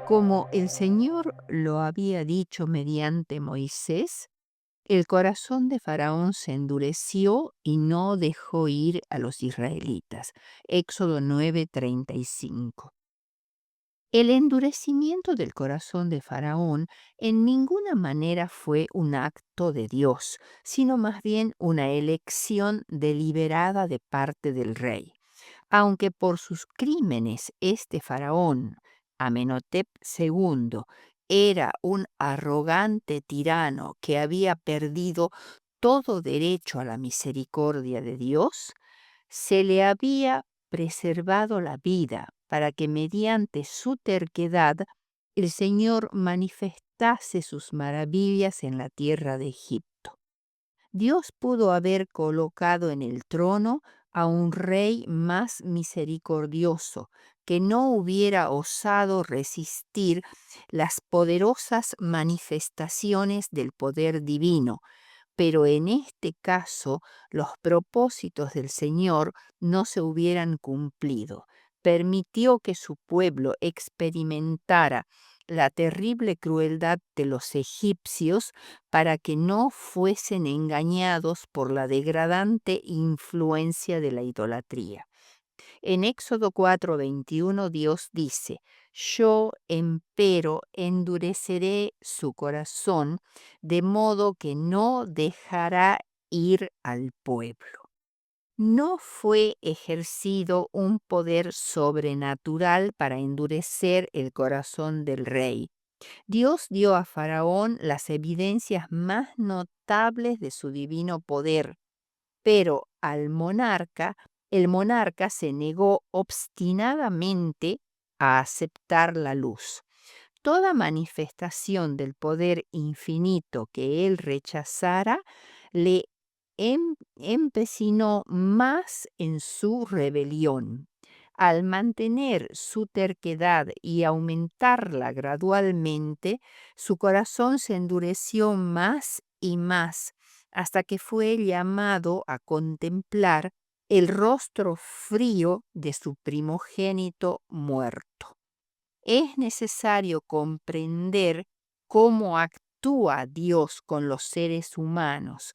Como el Señor lo había dicho mediante Moisés, el corazón de Faraón se endureció y no dejó ir a los israelitas. Éxodo 9:35. El endurecimiento del corazón de Faraón en ninguna manera fue un acto de Dios, sino más bien una elección deliberada de parte del rey. Aunque por sus crímenes este faraón, Amenhotep II, era un arrogante tirano que había perdido todo derecho a la misericordia de Dios, se le había preservado la vida para que mediante su terquedad el Señor manifestase sus maravillas en la tierra de Egipto. Dios pudo haber colocado en el trono a un rey más misericordioso, que no hubiera osado resistir las poderosas manifestaciones del poder divino, pero en este caso los propósitos del Señor no se hubieran cumplido. Permitió que su pueblo experimentara la terrible crueldad de los egipcios para que no fuesen engañados por la degradante influencia de la idolatría. En Éxodo 4:21 Dios dice: Yo empero endureceré su corazón, de modo que no dejará ir al pueblo. No fue ejercido un poder sobrenatural para endurecer el corazón del rey. Dios dio a Faraón las evidencias más notables de su divino poder, pero el monarca se negó obstinadamente a aceptar la luz. Toda manifestación del poder infinito que él rechazara le empecinó más en su rebelión. Al mantener su terquedad y aumentarla gradualmente, su corazón se endureció más y más, hasta que fue llamado a contemplar el rostro frío de su primogénito muerto. Es necesario comprender cómo actúa Dios con los seres humanos.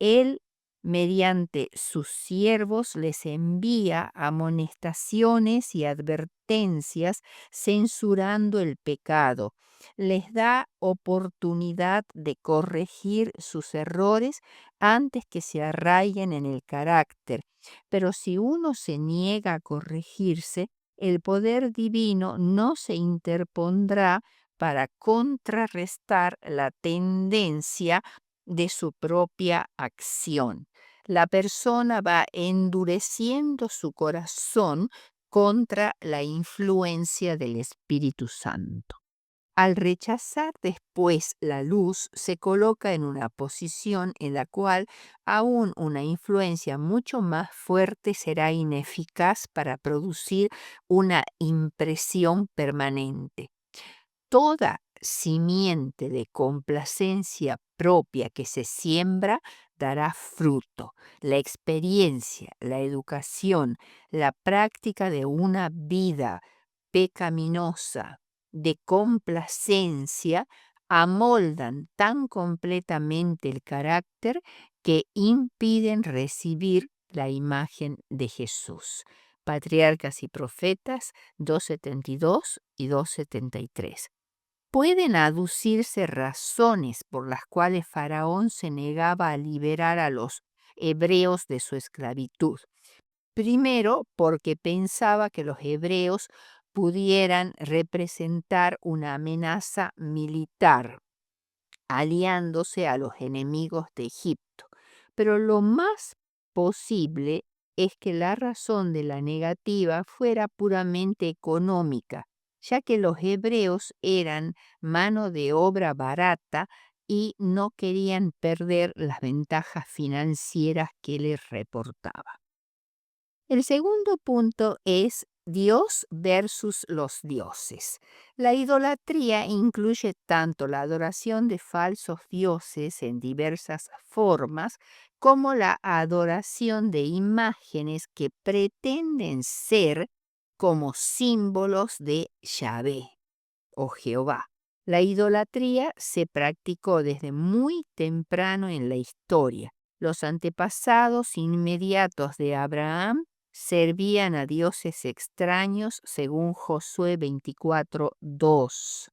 Él, mediante sus siervos, les envía amonestaciones y advertencias censurando el pecado. Les da oportunidad de corregir sus errores antes que se arraiguen en el carácter. Pero si uno se niega a corregirse, el poder divino no se interpondrá para contrarrestar la tendencia de su propia acción. La persona va endureciendo su corazón contra la influencia del Espíritu Santo. Al rechazar después la luz, se coloca en una posición en la cual aún una influencia mucho más fuerte será ineficaz para producir una impresión permanente. Toda simiente de complacencia propia que se siembra dará fruto. La experiencia, la educación, la práctica de una vida pecaminosa de complacencia amoldan tan completamente el carácter que impiden recibir la imagen de Jesús. Patriarcas y Profetas 2:72 y 2:73. Pueden aducirse razones por las cuales Faraón se negaba a liberar a los hebreos de su esclavitud. Primero, porque pensaba que los hebreos pudieran representar una amenaza militar, aliándose a los enemigos de Egipto. Pero lo más posible es que la razón de la negativa fuera puramente económica, ya que los hebreos eran mano de obra barata y no querían perder las ventajas financieras que les reportaba. El segundo punto es Dios versus los dioses. La idolatría incluye tanto la adoración de falsos dioses en diversas formas como la adoración de imágenes que pretenden ser como símbolos de Yahvé o Jehová. La idolatría se practicó desde muy temprano en la historia. Los antepasados inmediatos de Abraham servían a dioses extraños según Josué 24:2.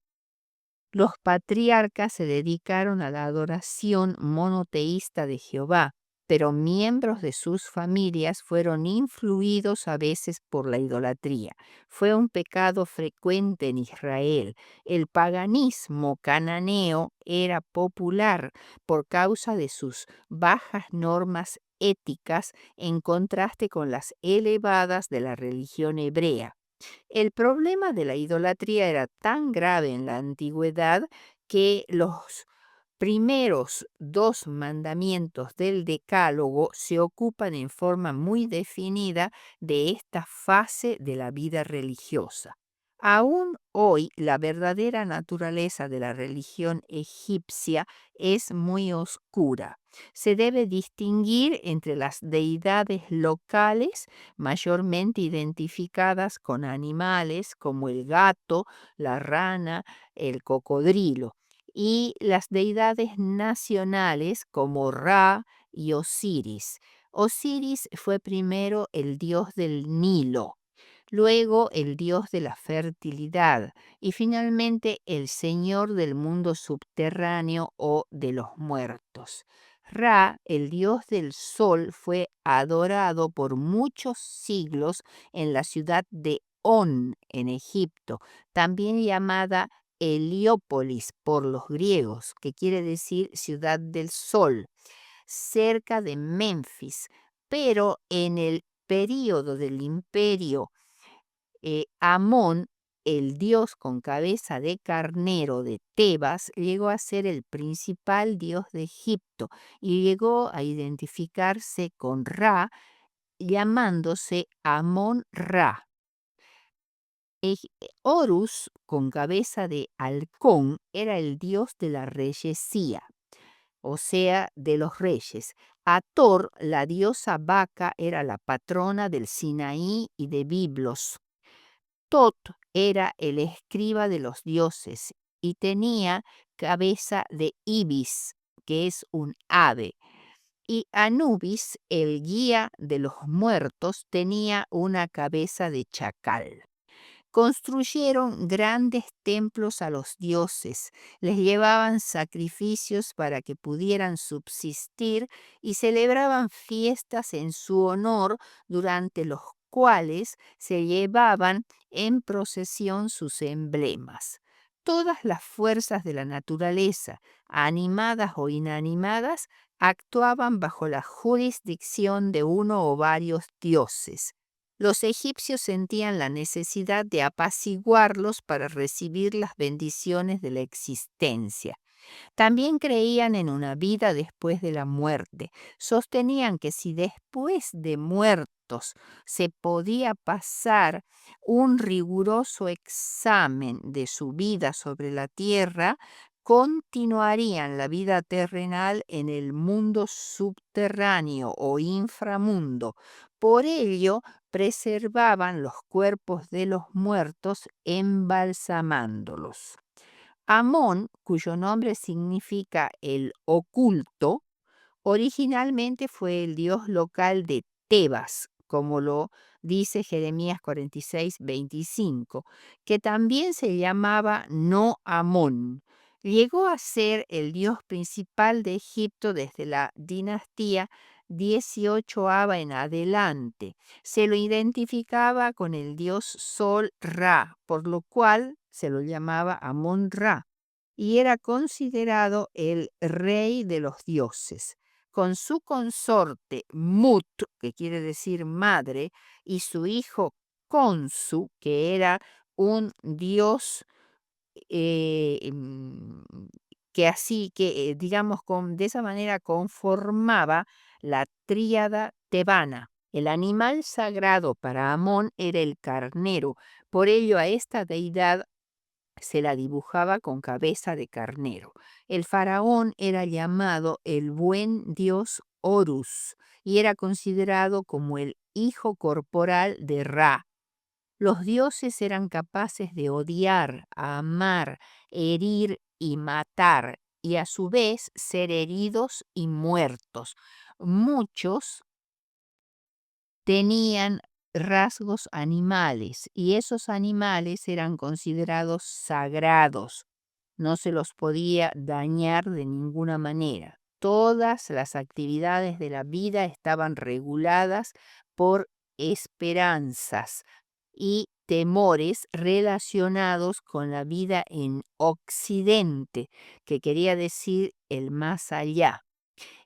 Los patriarcas se dedicaron a la adoración monoteísta de Jehová, pero miembros de sus familias fueron influidos a veces por la idolatría. Fue un pecado frecuente en Israel. El paganismo cananeo era popular por causa de sus bajas normas éticas en contraste con las elevadas de la religión hebrea. El problema de la idolatría era tan grave en la antigüedad que los primeros dos mandamientos del Decálogo se ocupan en forma muy definida de esta fase de la vida religiosa. Aún hoy, la verdadera naturaleza de la religión egipcia es muy oscura. Se debe distinguir entre las deidades locales, mayormente identificadas con animales como el gato, la rana, el cocodrilo, y las deidades nacionales como Ra y Osiris. Osiris fue primero el dios del Nilo, luego el dios de la fertilidad y finalmente el señor del mundo subterráneo o de los muertos. Ra, el dios del sol, fue adorado por muchos siglos en la ciudad de On, en Egipto, también llamada Heliópolis por los griegos, que quiere decir ciudad del sol, cerca de Memphis, pero en el período del imperio Amón, el dios con cabeza de carnero de Tebas, llegó a ser el principal dios de Egipto y llegó a identificarse con Ra, llamándose Amón-Ra. Horus, con cabeza de halcón, era el dios de la reyesía, o sea, de los reyes. Ator, la diosa vaca, era la patrona del Sinaí y de Biblos. Tot era el escriba de los dioses y tenía cabeza de ibis, que es un ave. Y Anubis, el guía de los muertos, tenía una cabeza de chacal. Construyeron grandes templos a los dioses, les llevaban sacrificios para que pudieran subsistir y celebraban fiestas en su honor, durante los cuales se llevaban en procesión sus emblemas. Todas las fuerzas de la naturaleza, animadas o inanimadas, actuaban bajo la jurisdicción de uno o varios dioses. Los egipcios sentían la necesidad de apaciguarlos para recibir las bendiciones de la existencia. También creían en una vida después de la muerte. Sostenían que si después de muertos se podía pasar un riguroso examen de su vida sobre la tierra, continuarían la vida terrenal en el mundo subterráneo o inframundo. Por ello, preservaban los cuerpos de los muertos embalsamándolos. Amón, cuyo nombre significa el oculto, originalmente fue el dios local de Tebas, como lo dice Jeremías 46:25, que también se llamaba No Amón. Llegó a ser el dios principal de Egipto desde la dinastía 18 en adelante. Se lo identificaba con el dios Sol Ra, por lo cual se lo llamaba Amón-Ra, y era considerado el rey de los dioses. Con su consorte Mut, que quiere decir madre, y su hijo Khonsu, que era un dios eh, mm, digamos, de esa manera conformaba la tríada tebana. El animal sagrado para Amón era el carnero, por ello a esta deidad se la dibujaba con cabeza de carnero. El faraón era llamado el buen dios Horus y era considerado como el hijo corporal de Ra. Los dioses eran capaces de odiar, amar, herir y matar, y a su vez ser heridos y muertos. Muchos tenían rasgos animales y esos animales eran considerados sagrados. No se los podía dañar de ninguna manera. Todas las actividades de la vida estaban reguladas por esperanzas y temores relacionados con la vida en Occidente, que quería decir el más allá.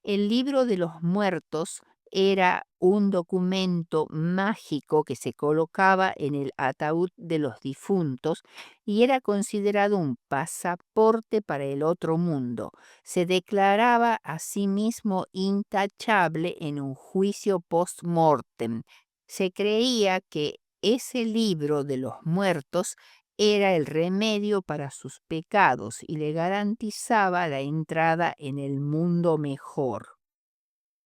El libro de los muertos era un documento mágico que se colocaba en el ataúd de los difuntos y era considerado un pasaporte para el otro mundo. Se declaraba a sí mismo intachable en un juicio post-mortem. Se creía que ese libro de los muertos era el remedio para sus pecados y le garantizaba la entrada en el mundo mejor.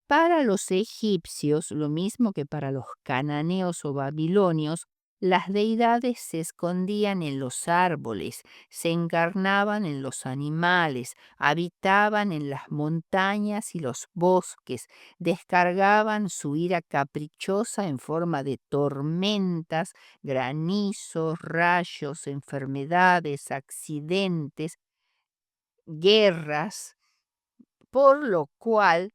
Para los egipcios, lo mismo que para los cananeos o babilonios, las deidades se escondían en los árboles, se encarnaban en los animales, habitaban en las montañas y los bosques, descargaban su ira caprichosa en forma de tormentas, granizos, rayos, enfermedades, accidentes, guerras, por lo cual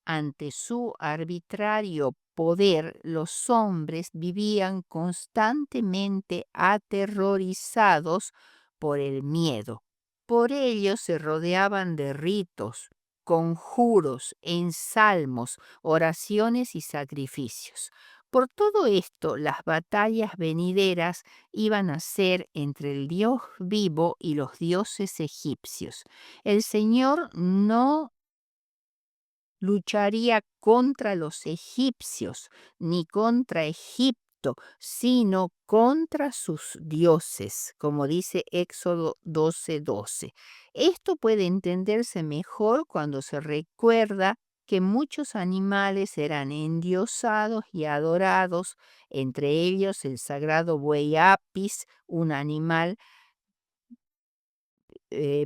ante su arbitrario poder, los hombres vivían constantemente aterrorizados por el miedo. Por ello se rodeaban de ritos, conjuros, ensalmos, oraciones y sacrificios. Por todo esto, las batallas venideras iban a ser entre el Dios vivo y los dioses egipcios. El Señor no lucharía contra los egipcios ni contra Egipto, sino contra sus dioses, como dice Éxodo 12:12. Esto puede entenderse mejor cuando se recuerda que muchos animales eran endiosados y adorados, entre ellos el sagrado buey Apis, un animal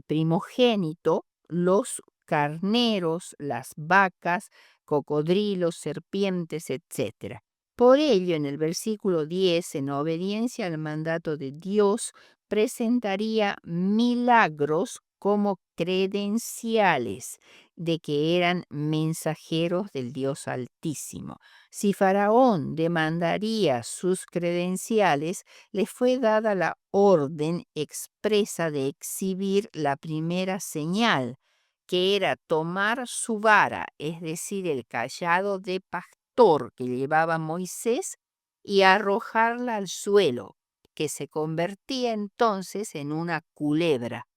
primogénito, los carneros, las vacas, cocodrilos, serpientes, etcétera. Por ello, en el versículo 10, en obediencia al mandato de Dios, presentaría milagros como credenciales de que eran mensajeros del Dios Altísimo. Si Faraón demandaría sus credenciales, le fue dada la orden expresa de exhibir la primera señal, que era tomar su vara, es decir, el cayado de pastor que llevaba Moisés, y arrojarla al suelo, que se convertía entonces en una culebra.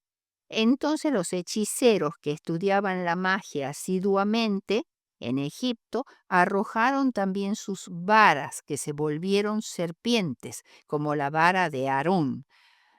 Entonces los hechiceros que estudiaban la magia asiduamente en Egipto arrojaron también sus varas, que se volvieron serpientes, como la vara de Aarón.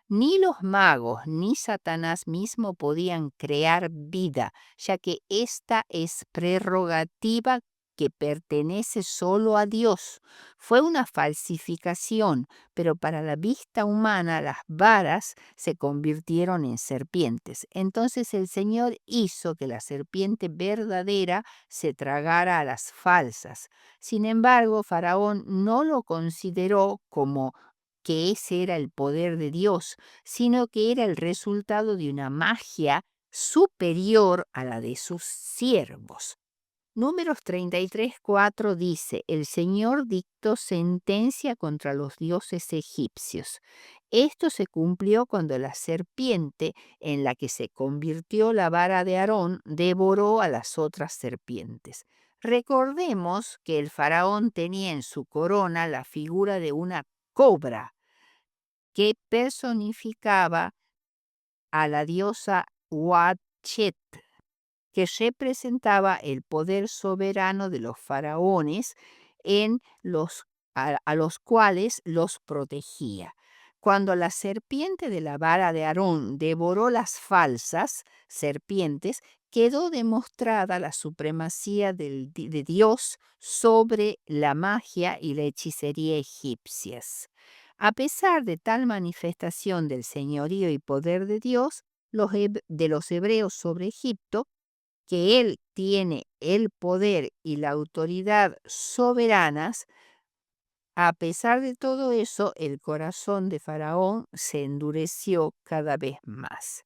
Ni los magos ni Satanás mismo podían crear vida, ya que esta es prerrogativa que pertenece solo a Dios. Fue una falsificación, pero para la vista humana las varas se convirtieron en serpientes. Entonces el Señor hizo que la serpiente verdadera se tragara a las falsas. Sin embargo, Faraón no lo consideró como que ese era el poder de Dios, sino que era el resultado de una magia superior a la de sus siervos. Números 33:4 dice, el Señor dictó sentencia contra los dioses egipcios. Esto se cumplió cuando la serpiente en la que se convirtió la vara de Aarón devoró a las otras serpientes. Recordemos que el faraón tenía en su corona la figura de una cobra que personificaba a la diosa Huachet, que representaba el poder soberano de los faraones a los cuales los protegía. Cuando la serpiente de la vara de Aarón devoró las falsas serpientes, quedó demostrada la supremacía de Dios sobre la magia y la hechicería egipcias. A pesar de tal manifestación del señorío y poder de Dios, de los hebreos sobre Egipto, que Él tiene el poder y la autoridad soberanas, a pesar de todo eso, el corazón de Faraón se endureció cada vez más.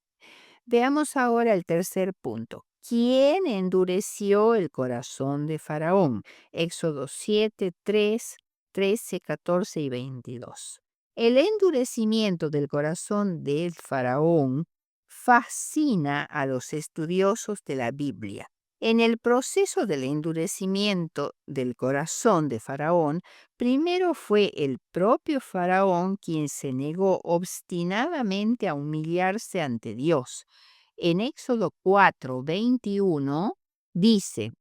Veamos ahora el tercer punto. ¿Quién endureció el corazón de Faraón? Éxodo 7, 3, 13, 14 y 22. El endurecimiento del corazón del Faraón fascina a los estudiosos de la Biblia. En el proceso del endurecimiento del corazón de Faraón, primero fue el propio Faraón quien se negó obstinadamente a humillarse ante Dios. En Éxodo 4:21 dice: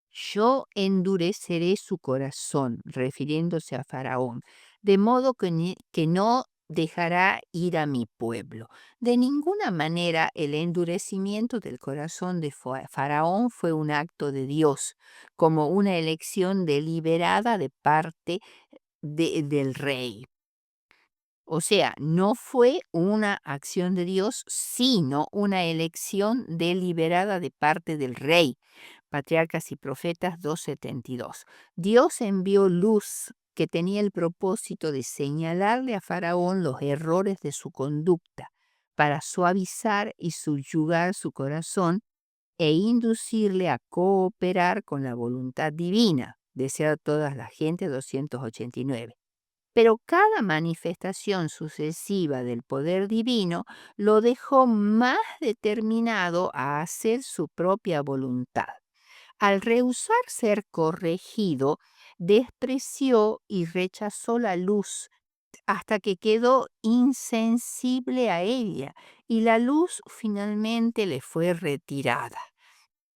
yo endureceré su corazón, refiriéndose a Faraón, de modo que no dejará ir a mi pueblo. De ninguna manera el endurecimiento del corazón de Faraón fue un acto de Dios, como una elección deliberada de parte del rey. O sea, no fue una acción de Dios, sino una elección deliberada de parte del rey. Patriarcas y Profetas 2:72. Dios envió luz que tenía el propósito de señalarle a Faraón los errores de su conducta, para suavizar y subyugar su corazón e inducirle a cooperar con la voluntad divina. Desea toda la gente 289. Pero cada manifestación sucesiva del poder divino lo dejó más determinado a hacer su propia voluntad. Al rehusar ser corregido, despreció y rechazó la luz hasta que quedó insensible a ella y la luz finalmente le fue retirada.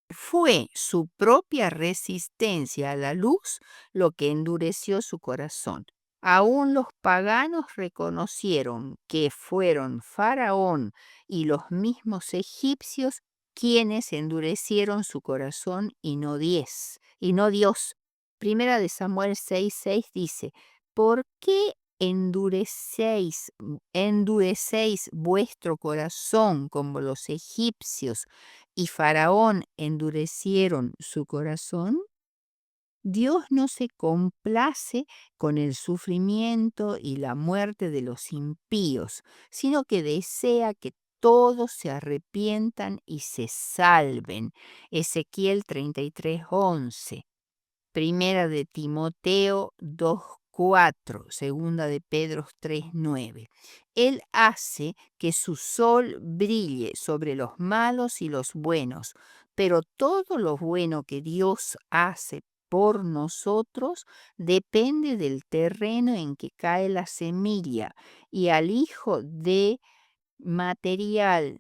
Fue su propia resistencia a la luz lo que endureció su corazón. Aún los paganos reconocieron que fueron Faraón y los mismos egipcios quienes endurecieron su corazón y no Dios. Primera de Samuel 6:6 dice: ¿por qué endurecéis vuestro corazón como los egipcios y Faraón endurecieron su corazón? Dios no se complace con el sufrimiento y la muerte de los impíos, sino que desea que todos se arrepientan y se salven. Ezequiel 33:11. Primera de Timoteo 2:4, segunda de Pedro 3:9. Él hace que su sol brille sobre los malos y los buenos, pero todo lo bueno que Dios hace por nosotros depende del terreno en que cae la semilla y al hijo de material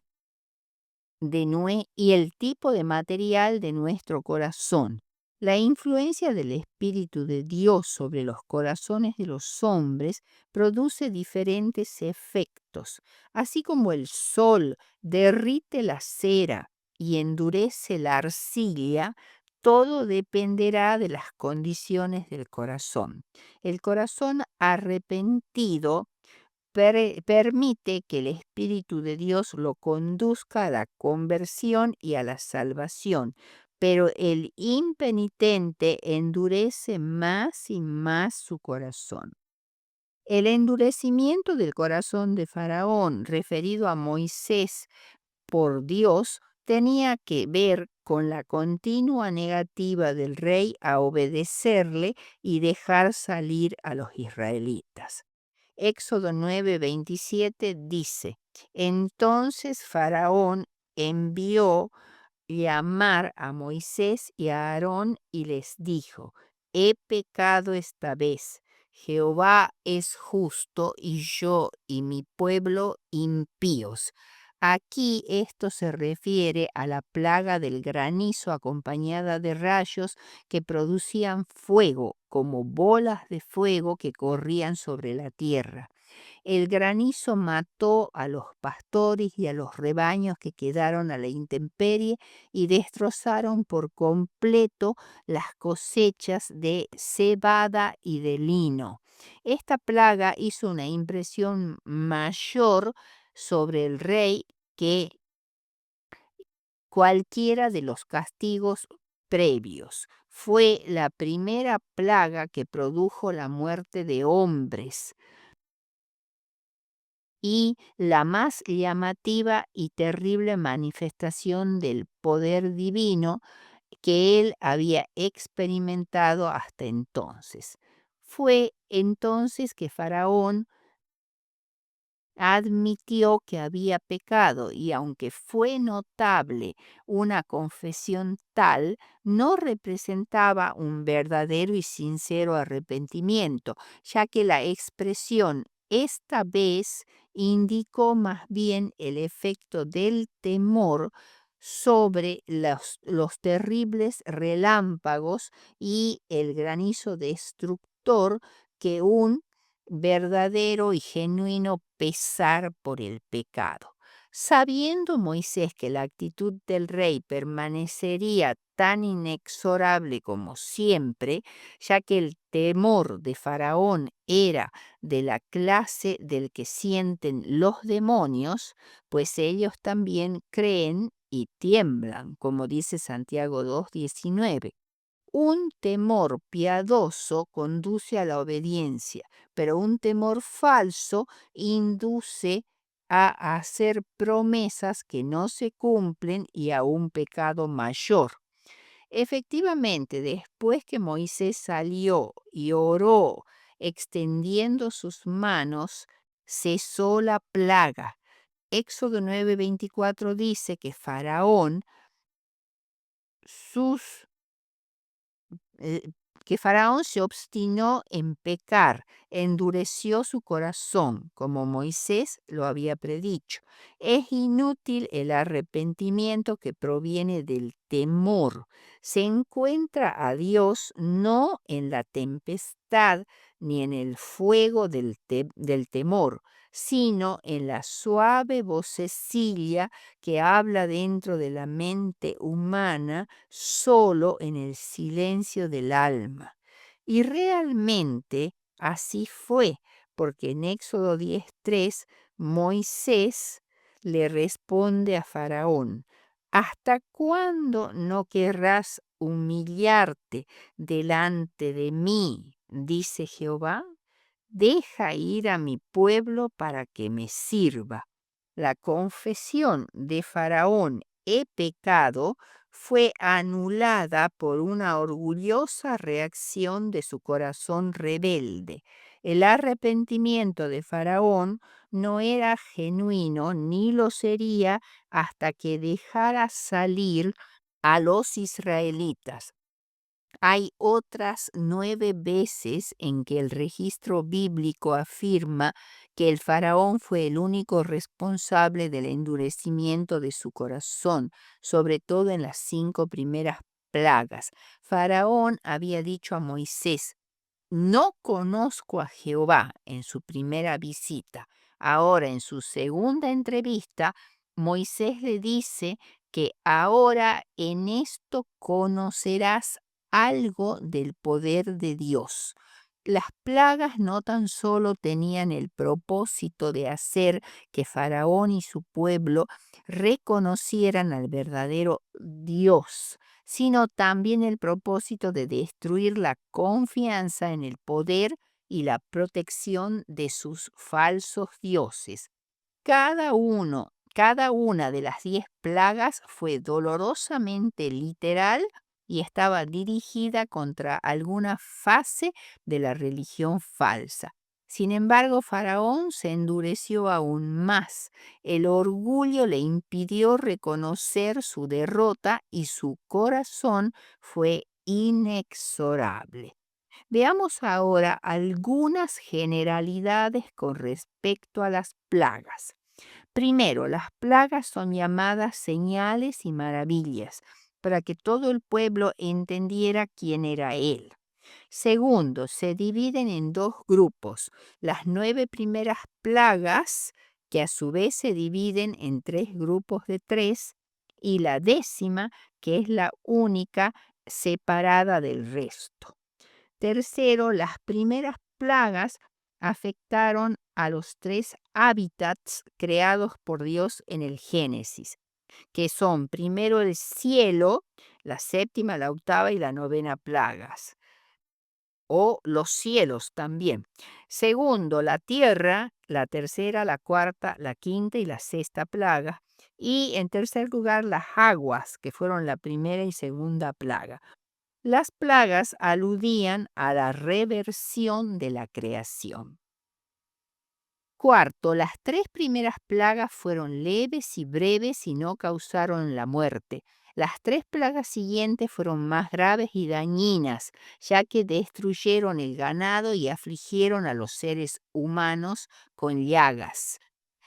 y el tipo de material de nuestro corazón. La influencia del Espíritu de Dios sobre los corazones de los hombres produce diferentes efectos. Así como el sol derrite la cera y endurece la arcilla, todo dependerá de las condiciones del corazón. El corazón arrepentido permite que el Espíritu de Dios lo conduzca a la conversión y a la salvación, pero el impenitente endurece más y más su corazón. El endurecimiento del corazón de Faraón, referido a Moisés por Dios, tenía que ver con la continua negativa del rey a obedecerle y dejar salir a los israelitas. Éxodo 9:27 dice: entonces Faraón envió llamar a Moisés y a Aarón y les dijo: he pecado esta vez. Jehová es justo y yo y mi pueblo impíos. Aquí esto se refiere a la plaga del granizo acompañada de rayos que producían fuego, como bolas de fuego que corrían sobre la tierra. El granizo mató a los pastores y a los rebaños que quedaron a la intemperie y destrozaron por completo las cosechas de cebada y de lino. Esta plaga hizo una impresión mayor sobre el rey que cualquiera de los castigos previos. Fue la primera plaga que produjo la muerte de hombres y la más llamativa y terrible manifestación del poder divino que él había experimentado hasta entonces. Fue entonces que Faraón admitió que había pecado y aunque fue notable una confesión tal, no representaba un verdadero y sincero arrepentimiento, ya que la expresión esta vez indicó más bien el efecto del temor sobre los terribles relámpagos y el granizo destructor que un verdadero y genuino pesar por el pecado. Sabiendo Moisés que la actitud del rey permanecería tan inexorable como siempre, ya que el temor de Faraón era de la clase del que sienten los demonios, pues ellos también creen y tiemblan, como dice Santiago 2:19. Un temor piadoso conduce a la obediencia, pero un temor falso induce a hacer promesas que no se cumplen y a un pecado mayor. Efectivamente, después que Moisés salió y oró extendiendo sus manos, cesó la plaga. Éxodo 9:24 dice que Faraón, sus eh, que Faraón se obstinó en pecar, endureció su corazón, como Moisés lo había predicho. Es inútil el arrepentimiento que proviene del temor. Se encuentra a Dios no en la tempestad ni en el fuego del temor, sino en la suave vocecilla que habla dentro de la mente humana solo en el silencio del alma. Y realmente así fue, porque en Éxodo 10:3 Moisés le responde a Faraón: ¿hasta cuándo no querrás humillarte delante de mí? Dice Jehová. Deja ir a mi pueblo para que me sirva. La confesión de Faraón, he pecado, fue anulada por una orgullosa reacción de su corazón rebelde. El arrepentimiento de Faraón no era genuino ni lo sería hasta que dejara salir a los israelitas. Hay otras 9 veces en que el registro bíblico afirma que el faraón fue el único responsable del endurecimiento de su corazón, sobre todo en las 5 primeras plagas. Faraón había dicho a Moisés: no conozco a Jehová en su primera visita. Ahora, en su segunda entrevista, Moisés le dice que ahora en esto conocerás algo del poder de Dios. Las plagas no tan solo tenían el propósito de hacer que Faraón y su pueblo reconocieran al verdadero Dios, sino también el propósito de destruir la confianza en el poder y la protección de sus falsos dioses. Cada una de las 10 plagas fue dolorosamente literal y estaba dirigida contra alguna fase de la religión falsa. Sin embargo, Faraón se endureció aún más. El orgullo le impidió reconocer su derrota y su corazón fue inexorable. Veamos ahora algunas generalidades con respecto a las plagas. Primero, las plagas son llamadas señales y maravillas para que todo el pueblo entendiera quién era él. Segundo, se dividen en dos grupos. Las 9 primeras plagas, que a su vez se dividen en 3 grupos de 3, y la 10ª, que es la única separada del resto. Tercero, las primeras plagas afectaron a los 3 hábitats creados por Dios en el Génesis, que son primero el cielo, la 7ª, la 8ª y la 9ª plagas, o los cielos también. Segundo, la tierra, la 3ª, la 4ª, la 5ª y la 6ª plaga. Y en tercer lugar, las aguas, que fueron la 1ª y 2ª plaga. Las plagas aludían a la reversión de la creación. Cuarto, las 3 primeras plagas fueron leves y breves y no causaron la muerte. Las 3 plagas siguientes fueron más graves y dañinas, ya que destruyeron el ganado y afligieron a los seres humanos con llagas.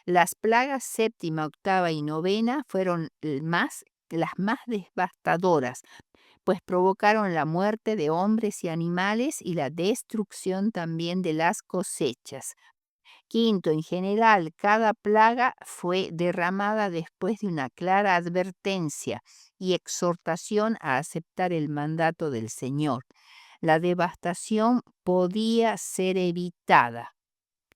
Las plagas 7ª, 8ª y 9ª fueron las más devastadoras, pues provocaron la muerte de hombres y animales y la destrucción también de las cosechas. Quinto, en general, cada plaga fue derramada después de una clara advertencia y exhortación a aceptar el mandato del Señor. La devastación podía ser evitada.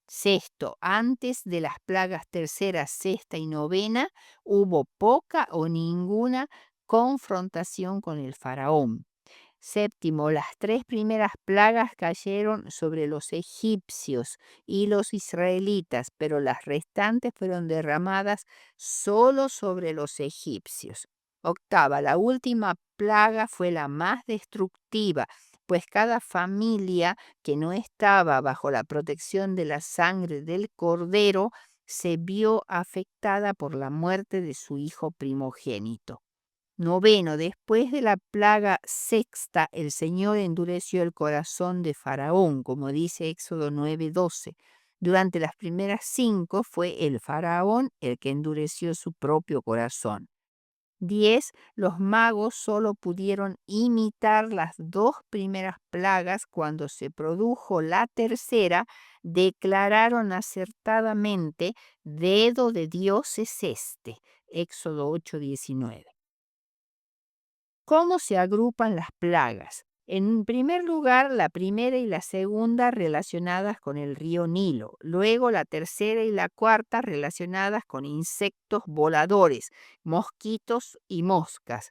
Sexto, antes de las plagas 3ª, 6ª y 9ª, hubo poca o ninguna confrontación con el faraón. Séptimo, las 3 primeras plagas cayeron sobre los egipcios y los israelitas, pero las restantes fueron derramadas solo sobre los egipcios. Octava, la última plaga fue la más destructiva, pues cada familia que no estaba bajo la protección de la sangre del cordero se vio afectada por la muerte de su hijo primogénito. Noveno, después de la plaga 6ª, el Señor endureció el corazón de Faraón, como dice Éxodo 9:12. Durante las primeras 5 fue el Faraón el que endureció su propio corazón. 10, los magos solo pudieron imitar las 2 primeras plagas. Cuando se produjo la tercera, declararon acertadamente: dedo de Dios es este. Éxodo 8:19. ¿Cómo se agrupan las plagas? En primer lugar, la primera y la segunda relacionadas con el río Nilo. Luego, la tercera y la cuarta relacionadas con insectos voladores, mosquitos y moscas.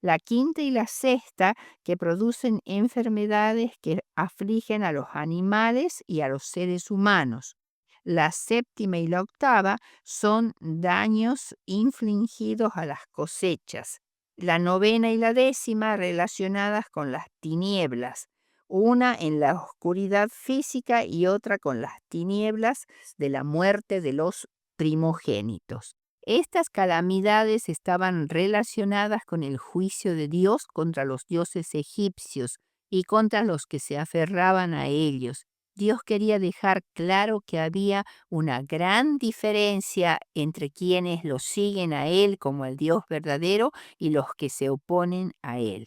La quinta y la sexta que producen enfermedades que afligen a los animales y a los seres humanos. La 7ª y la 8ª son daños infligidos a las cosechas. La 9ª y la 10ª relacionadas con las tinieblas, una en la oscuridad física y otra con las tinieblas de la muerte de los primogénitos. Estas calamidades estaban relacionadas con el juicio de Dios contra los dioses egipcios y contra los que se aferraban a ellos. Dios quería dejar claro que había una gran diferencia entre quienes lo siguen a Él como el Dios verdadero y los que se oponen a Él.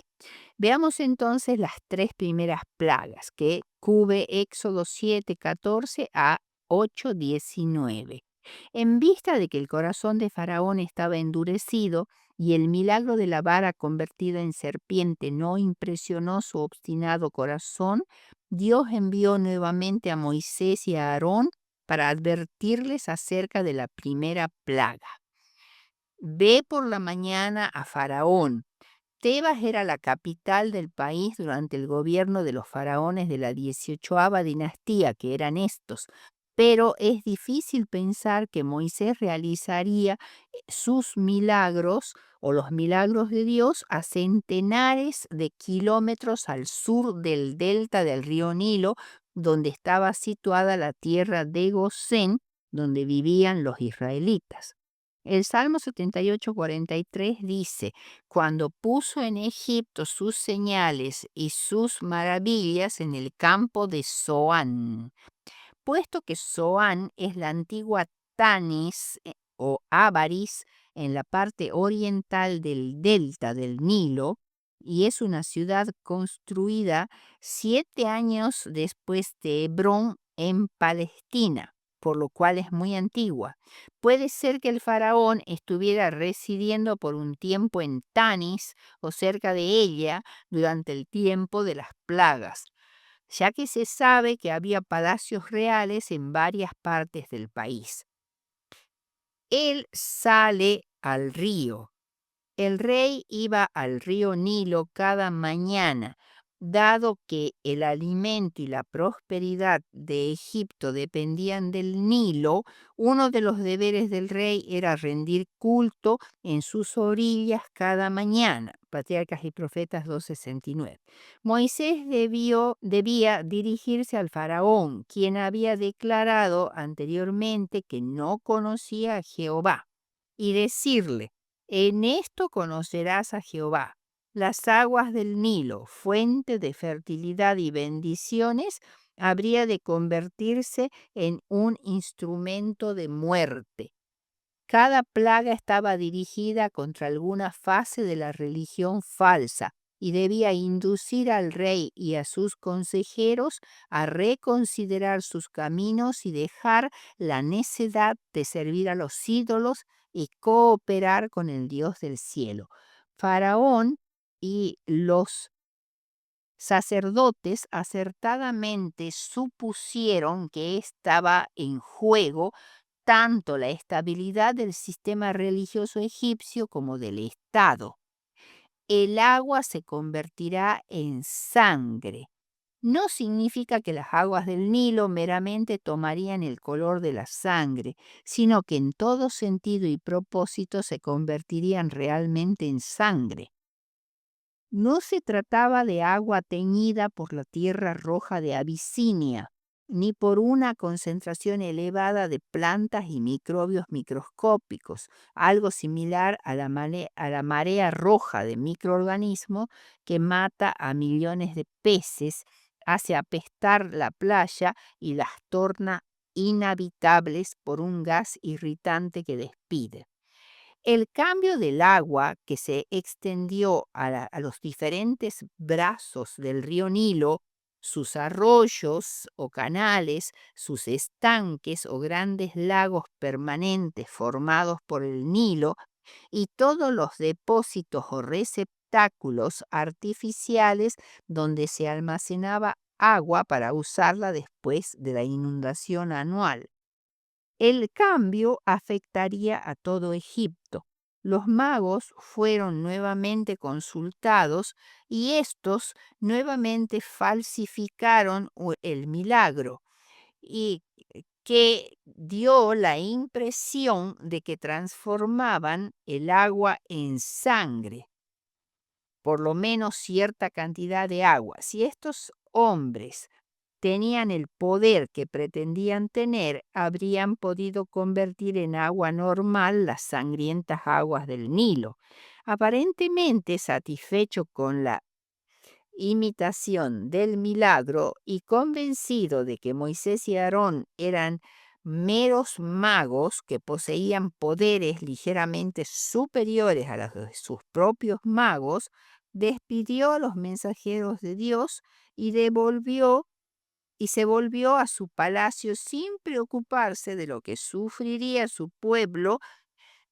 Veamos entonces las 3 primeras plagas que cubre Éxodo 7:14 a 8:19. En vista de que el corazón de Faraón estaba endurecido y el milagro de la vara convertida en serpiente no impresionó su obstinado corazón, Dios envió nuevamente a Moisés y a Aarón para advertirles acerca de la primera plaga. Ve por la mañana a Faraón. Tebas era la capital del país durante el gobierno de los faraones de la 18ª dinastía, que eran estos. Pero es difícil pensar que Moisés realizaría sus milagros o los milagros de Dios a centenares de kilómetros al sur del delta del río Nilo, donde estaba situada la tierra de Gosén, donde vivían los israelitas. El Salmo 78:43 dice: cuando puso en Egipto sus señales y sus maravillas en el campo de Zoán. Puesto que Zoán es la antigua Tanis o Ábaris en la parte oriental del delta del Nilo y es una ciudad construida 7 años después de Hebrón en Palestina, por lo cual es muy antigua. Puede ser que el faraón estuviera residiendo por un tiempo en Tanis o cerca de ella durante el tiempo de las plagas, ya que se sabe que había palacios reales en varias partes del país. Él sale al río. El rey iba al río Nilo cada mañana, dado que el alimento y la prosperidad de Egipto dependían del Nilo. Uno de los deberes del rey era rendir culto en sus orillas cada mañana. Patriarcas y Profetas 2:69. Moisés debía dirigirse al faraón, quien había declarado anteriormente que no conocía a Jehová, y decirle: en esto conocerás a Jehová. Las aguas del Nilo, fuente de fertilidad y bendiciones, habría de convertirse en un instrumento de muerte. Cada plaga estaba dirigida contra alguna fase de la religión falsa y debía inducir al rey y a sus consejeros a reconsiderar sus caminos y dejar la necedad de servir a los ídolos y cooperar con el Dios del cielo. Faraón y los sacerdotes acertadamente supusieron que estaba en juego tanto la estabilidad del sistema religioso egipcio como del Estado. El agua se convertirá en sangre. No significa que las aguas del Nilo meramente tomarían el color de la sangre, sino que en todo sentido y propósito se convertirían realmente en sangre. No se trataba de agua teñida por la tierra roja de Abisinia, ni por una concentración elevada de plantas y microbios microscópicos, algo similar a la marea roja de microorganismos que mata a millones de peces, hace apestar la playa y las torna inhabitables por un gas irritante que despide. El cambio del agua que se extendió a los diferentes brazos del río Nilo, sus arroyos o canales, sus estanques o grandes lagos permanentes formados por el Nilo y todos los depósitos o receptáculos artificiales donde se almacenaba agua para usarla después de la inundación anual. El cambio afectaría a todo Egipto. Los magos fueron nuevamente consultados y estos nuevamente falsificaron el milagro y que dio la impresión de que transformaban el agua en sangre, por lo menos cierta cantidad de agua. Si estos hombres tenían el poder que pretendían tener, habrían podido convertir en agua normal las sangrientas aguas del Nilo. Aparentemente satisfecho con la imitación del milagro y convencido de que Moisés y Aarón eran meros magos que poseían poderes ligeramente superiores a los de sus propios magos, despidió a los mensajeros de Dios y se volvió a su palacio sin preocuparse de lo que sufriría su pueblo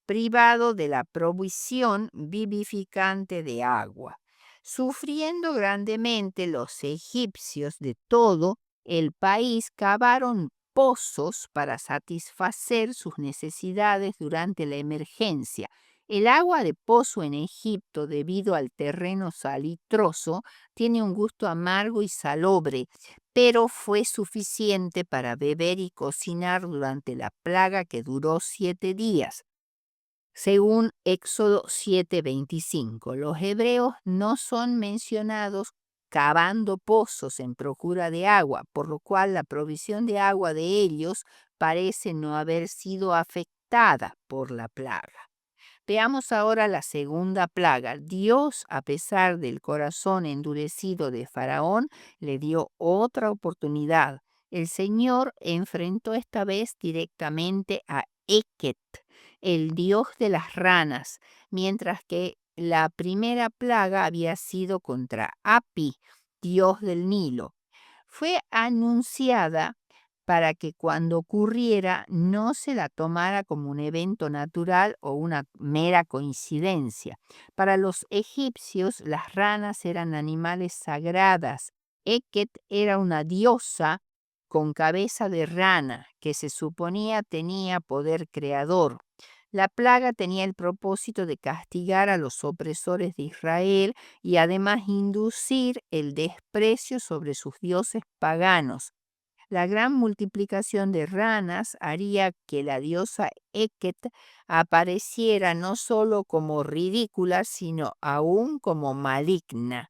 privado de la provisión vivificante de agua. Sufriendo grandemente, los egipcios de todo el país cavaron pozos para satisfacer sus necesidades durante la emergencia. El agua de pozo en Egipto, debido al terreno salitroso, tiene un gusto amargo y salobre, pero fue suficiente para beber y cocinar durante la plaga que duró 7 días. Según Éxodo 7:25, los hebreos no son mencionados cavando pozos en procura de agua, por lo cual la provisión de agua de ellos parece no haber sido afectada por la plaga. Veamos ahora la segunda plaga. Dios, a pesar del corazón endurecido de Faraón, le dio otra oportunidad. El Señor enfrentó esta vez directamente a Eket, el dios de las ranas, mientras que La primera plaga había sido contra Api, dios del Nilo. Fue anunciada para que cuando ocurriera no se la tomara como un evento natural o una mera coincidencia. Para los egipcios las ranas eran animales sagradas. Eket era una diosa con cabeza de rana que se suponía tenía poder creador. La plaga tenía el propósito de castigar a los opresores de Israel y además inducir el desprecio sobre sus dioses paganos. La gran multiplicación de ranas haría que la diosa Eket apareciera no solo como ridícula, sino aún como maligna.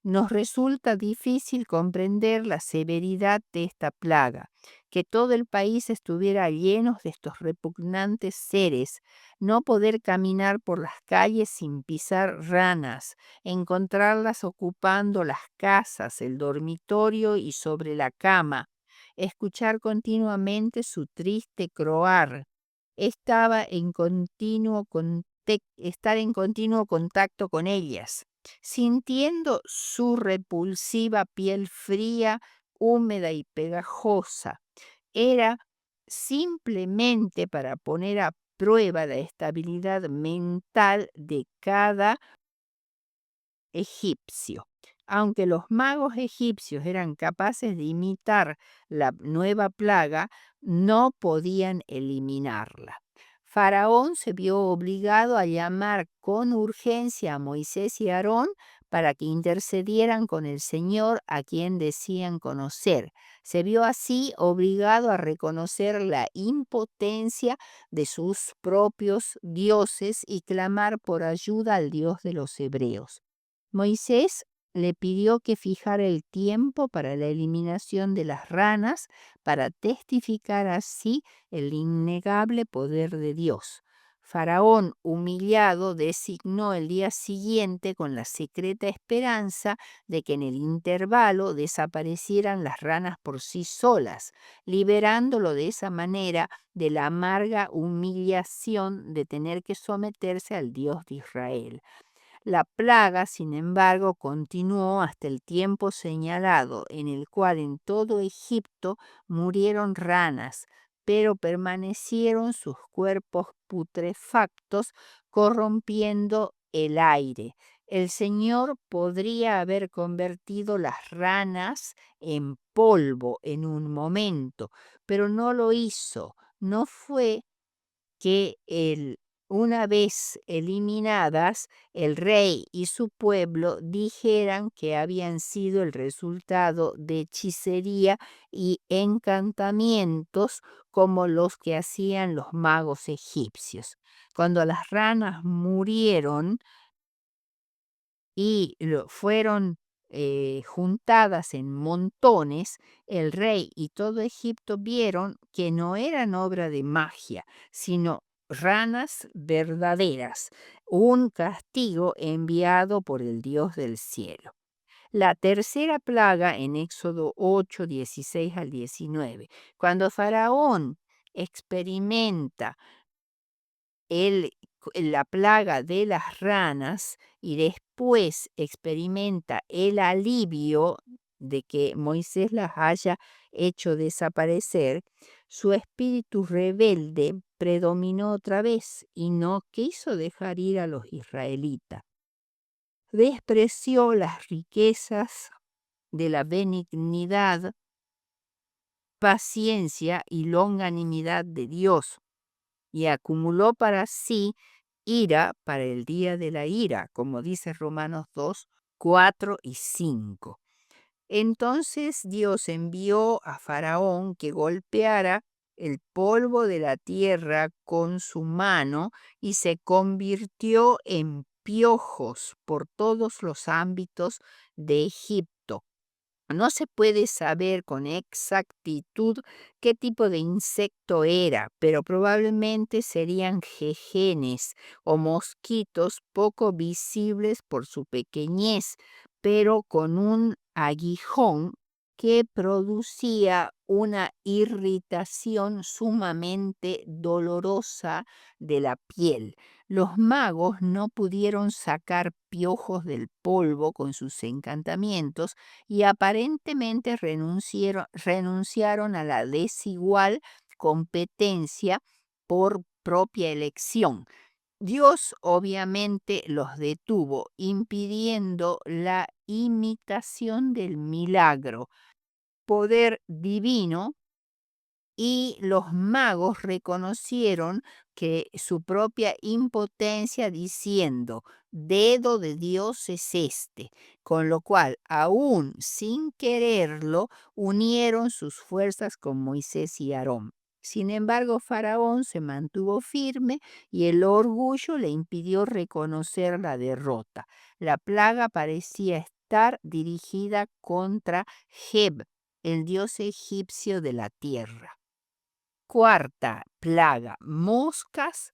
Nos resulta difícil comprender la severidad de esta plaga, que todo el país estuviera lleno de estos repugnantes seres, no poder caminar por las calles sin pisar ranas, encontrarlas ocupando las casas, el dormitorio y sobre la cama, escuchar continuamente su triste croar. Estar en continuo contacto con ellas, sintiendo su repulsiva piel fría, húmeda y pegajosa. Era simplemente para poner a prueba la estabilidad mental de cada egipcio. Aunque los magos egipcios eran capaces de imitar la nueva plaga, no podían eliminarla. Faraón se vio obligado a llamar con urgencia a Moisés y Aarón para que intercedieran con el Señor a quien decían conocer. Se vio así obligado a reconocer la impotencia de sus propios dioses y clamar por ayuda al Dios de los hebreos. Moisés le pidió que fijara el tiempo para la eliminación de las ranas para testificar así el innegable poder de Dios. Faraón, humillado, designó el día siguiente con la secreta esperanza de que en el intervalo desaparecieran las ranas por sí solas, liberándolo de esa manera de la amarga humillación de tener que someterse al Dios de Israel. La plaga, sin embargo, continuó hasta el tiempo señalado, en el cual en todo Egipto murieron ranas, pero permanecieron sus cuerpos putrefactos, corrompiendo el aire. El Señor podría haber convertido las ranas en polvo en un momento, pero no lo hizo. No fue que una vez eliminadas, el rey y su pueblo dijeran que habían sido el resultado de hechicería y encantamientos como los que hacían los magos egipcios. Cuando las ranas murieron, y fueron juntadas en montones, el rey y todo Egipto vieron que no eran obra de magia, sino ranas verdaderas, un castigo enviado por el Dios del cielo. La tercera plaga en Éxodo 8, 16 al 19, cuando Faraón experimenta la plaga de las ranas y después experimenta el alivio de que Moisés las haya hecho desaparecer, su espíritu rebelde predominó otra vez y no quiso dejar ir a los israelitas. Despreció las riquezas de la benignidad, paciencia y longanimidad de Dios y acumuló para sí ira para el día de la ira, como dice Romanos 2, 4 y 5. Entonces Dios envió a Faraón que golpeara el polvo de la tierra con su mano y se convirtió en piojos por todos los ámbitos de Egipto. No se puede saber con exactitud qué tipo de insecto era, pero probablemente serían jejenes o mosquitos poco visibles por su pequeñez, pero con un aguijón que producía una irritación sumamente dolorosa de la piel. Los magos no pudieron sacar piojos del polvo con sus encantamientos y aparentemente renunciaron a la desigual competencia por propia elección. Dios obviamente los detuvo, impidiendo la imitación del milagro, poder divino, y los magos reconocieron que su propia impotencia diciendo, dedo de Dios es este, con lo cual, aún sin quererlo, unieron sus fuerzas con Moisés y Aarón. Sin embargo, Faraón se mantuvo firme y el orgullo le impidió reconocer la derrota. La plaga parecía estar dirigida contra Geb, el dios egipcio de la tierra. Cuarta plaga, moscas,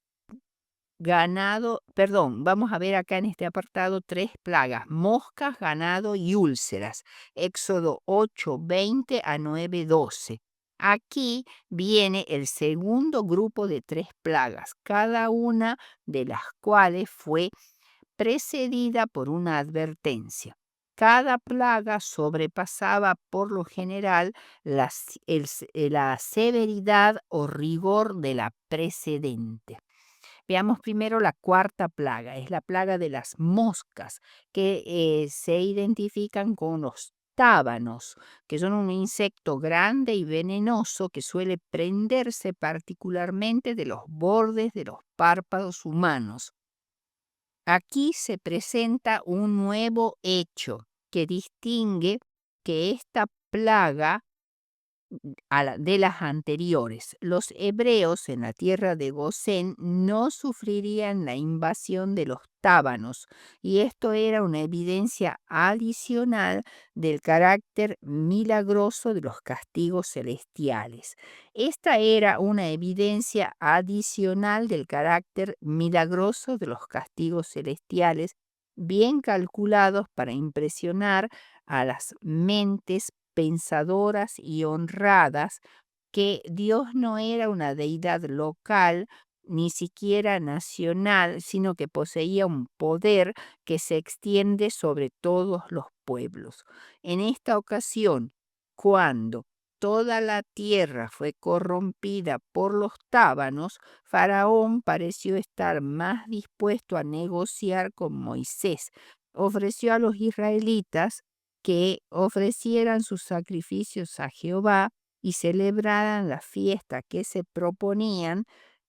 ganado, perdón, vamos a ver acá en este apartado tres plagas, moscas, ganado y úlceras. Éxodo 8:20 a 9:12. Aquí viene el segundo grupo de tres plagas, cada una de las cuales fue precedida por una advertencia. Cada plaga sobrepasaba por lo general la severidad o rigor de la precedente. Veamos primero la cuarta plaga, es la plaga de las moscas, que se identifican con los tábanos, que son un insecto grande y venenoso que suele prenderse particularmente de los bordes de los párpados humanos. Aquí se presenta un nuevo hecho que distingue que esta plaga de las anteriores. Los hebreos en la tierra de Gosén no sufrirían la invasión de los tábanos, y esto era una evidencia adicional del carácter milagroso de los castigos celestiales. Esta era una evidencia adicional del carácter milagroso de los castigos celestiales, bien calculados para impresionar a las mentes pensadoras y honradas, que Dios no era una deidad local, ni siquiera nacional, sino que poseía un poder que se extiende sobre todos los pueblos. En esta ocasión, cuando toda la tierra fue corrompida por los tábanos, Faraón pareció estar más dispuesto a negociar con Moisés. Ofreció a los israelitas que ofrecieran sus sacrificios a Jehová y celebraran la fiesta que se proponían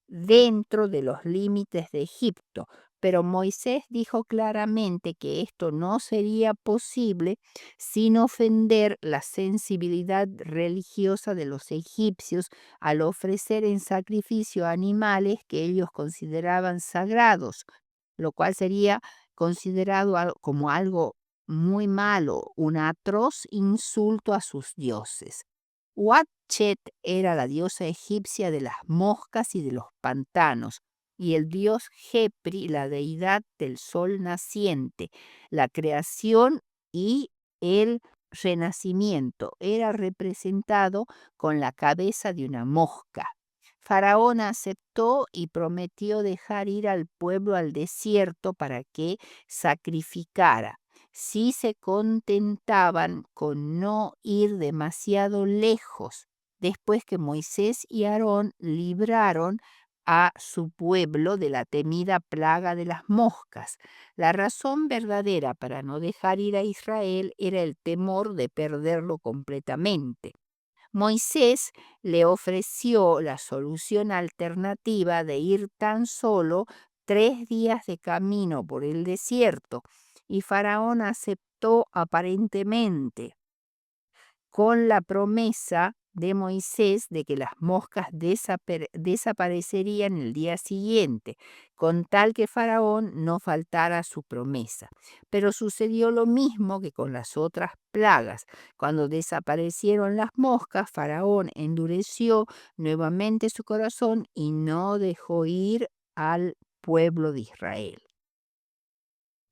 dentro de los límites de Egipto. Pero Moisés dijo claramente que esto no sería posible sin ofender la sensibilidad religiosa de los egipcios al ofrecer en sacrificio animales que ellos consideraban sagrados, lo cual sería considerado como algo muy malo, un atroz insulto a sus dioses. Watchet era la diosa egipcia de las moscas y de los pantanos, y el dios Jepri, la deidad del sol naciente, la creación y el renacimiento, era representado con la cabeza de una mosca. Faraón aceptó y prometió dejar ir al pueblo al desierto para que sacrificara, si se contentaban con no ir demasiado lejos, después que Moisés y Aarón libraron a su pueblo de la temida plaga de las moscas. La razón verdadera para no dejar ir a Israel era el temor de perderlo completamente. Moisés le ofreció la solución alternativa de ir tan solo 3 días de camino por el desierto, y Faraón aceptó aparentemente, con la promesa de Moisés de que las moscas desaparecerían el día siguiente, con tal que Faraón no faltara a su promesa. Pero sucedió lo mismo que con las otras plagas. Cuando desaparecieron las moscas, Faraón endureció nuevamente su corazón y no dejó ir al pueblo de Israel.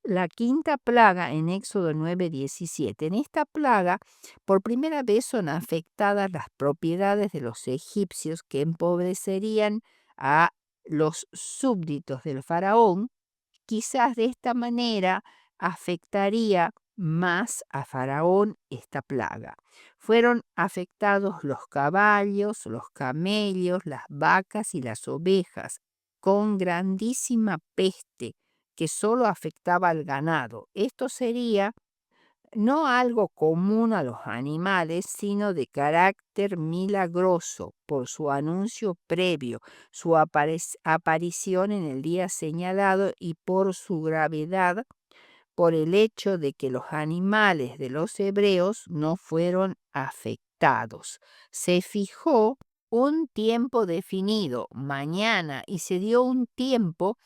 La quinta plaga en Éxodo 9:17. En esta plaga, por primera vez son afectadas las propiedades de los egipcios que empobrecerían a los súbditos del faraón. Quizás de esta manera afectaría más a Faraón esta plaga. Fueron afectados los caballos, los camellos, las vacas y las ovejas, con grandísima peste que solo afectaba al ganado. Esto sería no algo común a los animales, sino de carácter milagroso por su anuncio previo, su aparición en el día señalado y por su gravedad, por el hecho de que los animales de los hebreos no fueron afectados. Se fijó un tiempo definido, mañana, y se dio un tiempo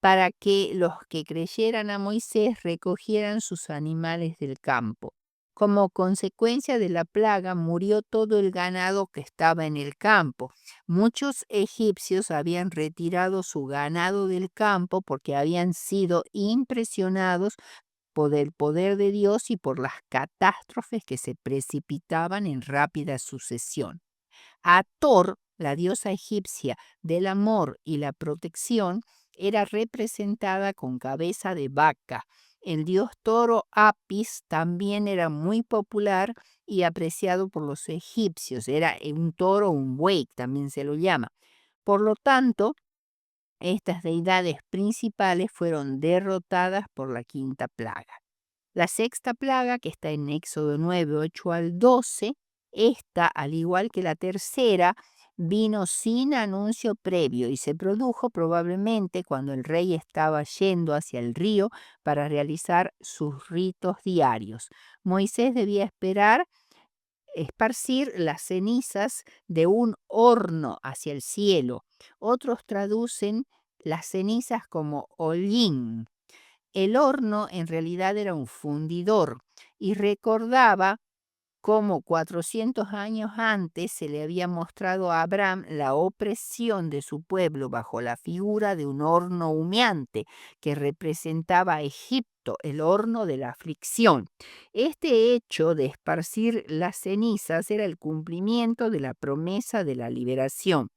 para que los que creyeran a Moisés recogieran sus animales del campo. Como consecuencia de la plaga murió todo el ganado que estaba en el campo. Muchos egipcios habían retirado su ganado del campo porque habían sido impresionados por el poder de Dios y por las catástrofes que se precipitaban en rápida sucesión. Hathor, la diosa egipcia del amor y la protección, era representada con cabeza de vaca. El dios toro Apis también era muy popular y apreciado por los egipcios. Era un toro, un buey, también se lo llama. Por lo tanto, estas deidades principales fueron derrotadas por la quinta plaga. La sexta plaga, que está en Éxodo 9, 8 al 12, esta, al igual que la tercera, vino sin anuncio previo y se produjo probablemente cuando el rey estaba yendo hacia el río para realizar sus ritos diarios. Moisés debía esparcir las cenizas de un horno hacia el cielo. Otros traducen las cenizas como hollín. El horno en realidad era un fundidor y recordaba cómo 400 años antes se le había mostrado a Abraham la opresión de su pueblo bajo la figura de un horno humeante que representaba a Egipto, el horno de la aflicción. Este hecho de esparcir las cenizas era el cumplimiento de la promesa de la liberación.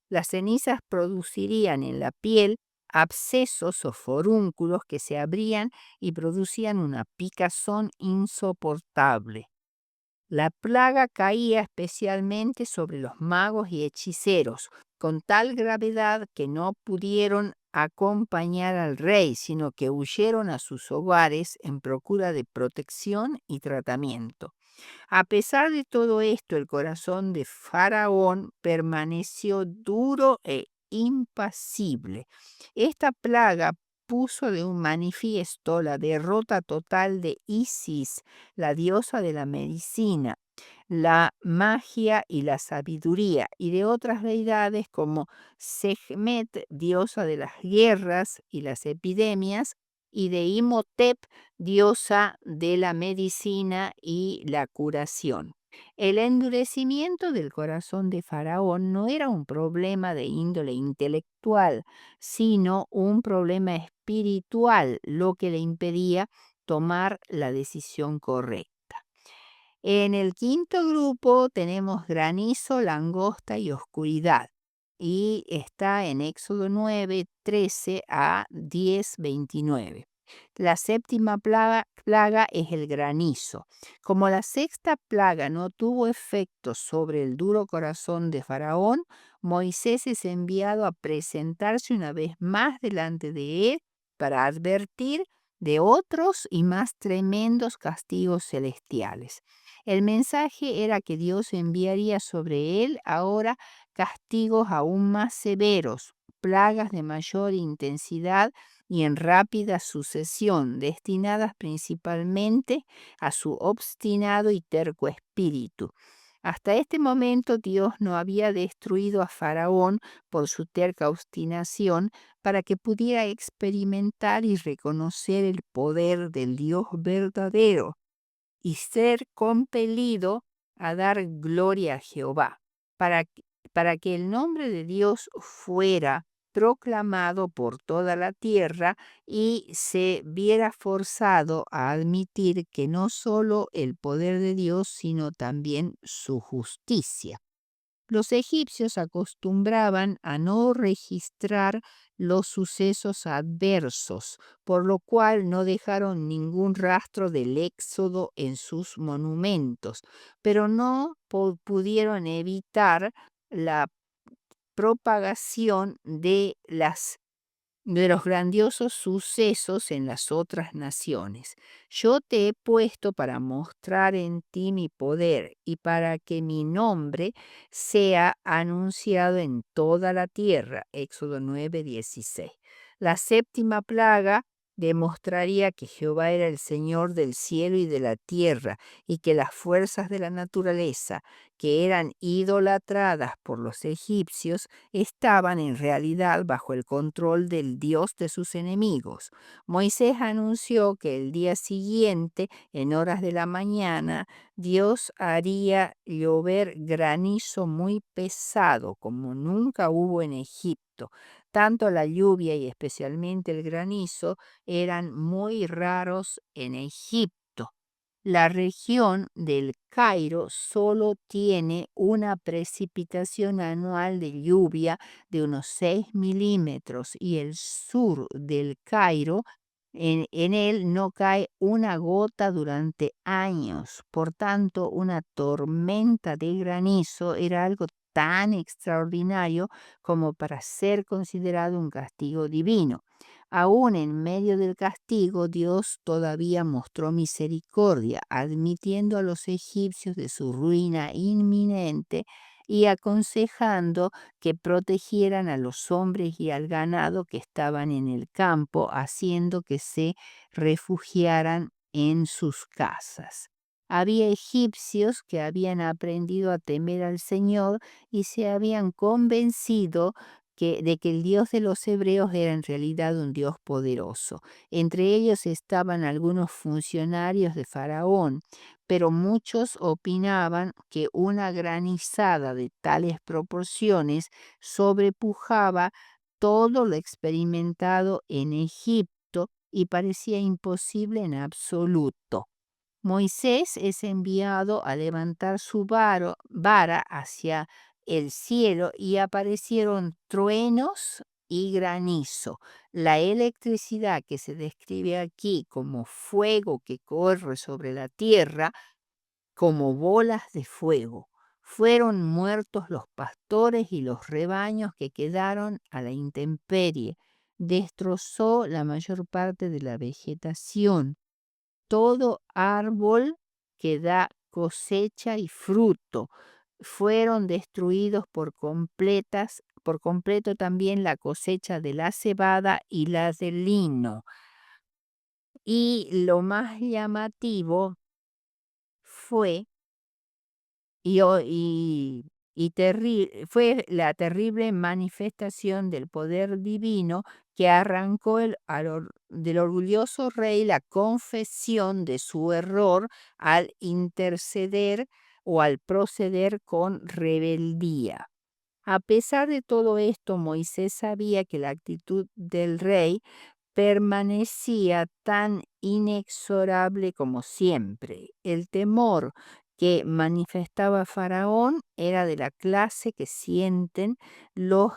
Las cenizas producirían en la piel abscesos o forúnculos que se abrían y producían una picazón insoportable. La plaga caía especialmente sobre los magos y hechiceros, con tal gravedad que no pudieron acompañar al rey, sino que huyeron a sus hogares en procura de protección y tratamiento. A pesar de todo esto, el corazón de Faraón permaneció duro e impasible. Esta plaga puso de un manifiesto la derrota total de Isis, la diosa de la medicina, la magia y la sabiduría, y de otras deidades como Sekhmet, diosa de las guerras y las epidemias, y de Imhotep, diosa de la medicina y la curación. El endurecimiento del corazón de Faraón no era un problema de índole intelectual, sino un problema espiritual, lo que le impedía tomar la decisión correcta. En el quinto grupo tenemos granizo, langosta y oscuridad. Y está en Éxodo 9, 13 a 10, 29. La séptima plaga es el granizo. Como la sexta plaga no tuvo efecto sobre el duro corazón de Faraón, Moisés es enviado a presentarse una vez más delante de él para advertir de otros y más tremendos castigos celestiales. El mensaje era que Dios enviaría sobre él ahora castigos aún más severos, plagas de mayor intensidad y en rápida sucesión, destinadas principalmente a su obstinado y terco espíritu. Hasta este momento Dios no había destruido a Faraón por su terca obstinación para que pudiera experimentar y reconocer el poder del Dios verdadero y ser compelido a dar gloria a Jehová, para, para que el nombre de Dios fuera proclamado por toda la tierra y se viera forzado a admitir que no solo el poder de Dios, sino también su justicia. Los egipcios acostumbraban a no registrar los sucesos adversos, por lo cual no dejaron ningún rastro del éxodo en sus monumentos, pero no pudieron evitar la propagación de los grandiosos sucesos en las otras naciones. Yo te he puesto para mostrar en ti mi poder y para que mi nombre sea anunciado en toda la tierra. Éxodo 9:16. La séptima plaga demostraría que Jehová era el Señor del cielo y de la tierra, y que las fuerzas de la naturaleza, que eran idolatradas por los egipcios, estaban en realidad bajo el control del Dios de sus enemigos. Moisés anunció que el día siguiente, en horas de la mañana, Dios haría llover granizo muy pesado, como nunca hubo en Egipto. Tanto la lluvia y especialmente el granizo eran muy raros en Egipto. La región del Cairo solo tiene una precipitación anual de lluvia de unos 6 milímetros y el sur del Cairo, en él no cae una gota durante años. Por tanto, una tormenta de granizo era algo tan extraordinario como para ser considerado un castigo divino. Aún en medio del castigo, Dios todavía mostró misericordia, admitiendo a los egipcios de su ruina inminente y aconsejando que protegieran a los hombres y al ganado que estaban en el campo, haciendo que se refugiaran en sus casas. Había egipcios que habían aprendido a temer al Señor y se habían convencido de que el Dios de los hebreos era en realidad un Dios poderoso. Entre ellos estaban algunos funcionarios de Faraón, pero muchos opinaban que una granizada de tales proporciones sobrepujaba todo lo experimentado en Egipto y parecía imposible en absoluto. Moisés es enviado a levantar su vara hacia el cielo y aparecieron truenos y granizo. La electricidad que se describe aquí como fuego que corre sobre la tierra, como bolas de fuego. Fueron muertos los pastores y los rebaños que quedaron a la intemperie. Destrozó la mayor parte de la vegetación. Todo árbol que da cosecha y fruto. Fueron destruidos por completo también la cosecha de la cebada y la del lino. Y lo más llamativo fue fue la terrible manifestación del poder divino que arrancó del orgulloso rey la confesión de su error al interceder o al proceder con rebeldía. A pesar de todo esto, Moisés sabía que la actitud del rey permanecía tan inexorable como siempre. El temor que manifestaba Faraón era de la clase que sienten los